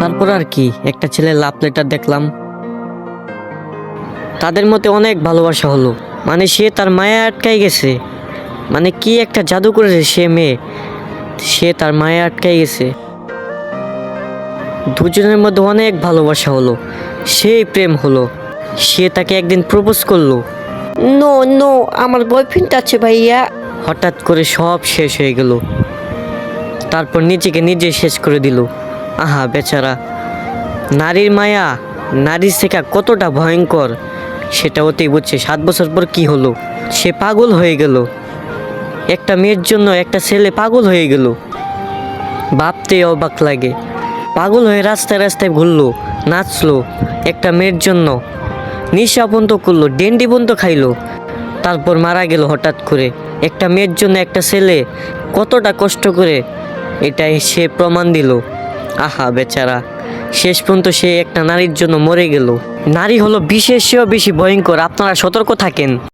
তারপর আর কি, একটা ছেলের লাভ লেটার দেখলাম। তাদের মধ্যে অনেক ভালোবাসা হলো, মানে সে তার মায়া আটকাই গেছে, মানে কি একটা জাদু করেছে সে মেয়ে, সে তার মায়া আটকাই গেছে। দুজনের মধ্যে অনেক ভালোবাসা হলো, সেই প্রেম হলো। সে তাকে একদিন প্রপোজ করলো। নো নো, আমার বয়ফ্রেন্ড আছে ভাইয়া। হঠাৎ করে সব শেষ হয়ে গেল, তারপর নিজেকে নিজে শেষ করে দিল। আহা বেচারা। নারীর মায়া, নারীর শেখা কতটা ভয়ঙ্কর সেটা ওতেই বুঝছে। 7 বছর পর কি হলো, সে পাগল হয়ে গেল। একটা মেয়ের জন্য একটা ছেলে পাগল হয়ে গেল, ভাবতেই অবাক লাগে। পাগল হয়ে রাস্তায় রাস্তায় ঘুরলো, নাচলো একটা মেয়ের জন্য, নিশা বন্ধ করলো, ডেন্ডি বন্ধ খাইলো, তারপর মারা গেল হঠাৎ করে। একটা মেয়ের জন্য একটা ছেলে কতটা কষ্ট করে, এটাই সে প্রমাণ দিল। আহা বেচারা, শেষ পর্যন্ত সে একটা নারীর জন্য মরে গেল। নারী হলো বিশেষ বেশি ভয়ঙ্কর, আপনারা সতর্ক থাকেন।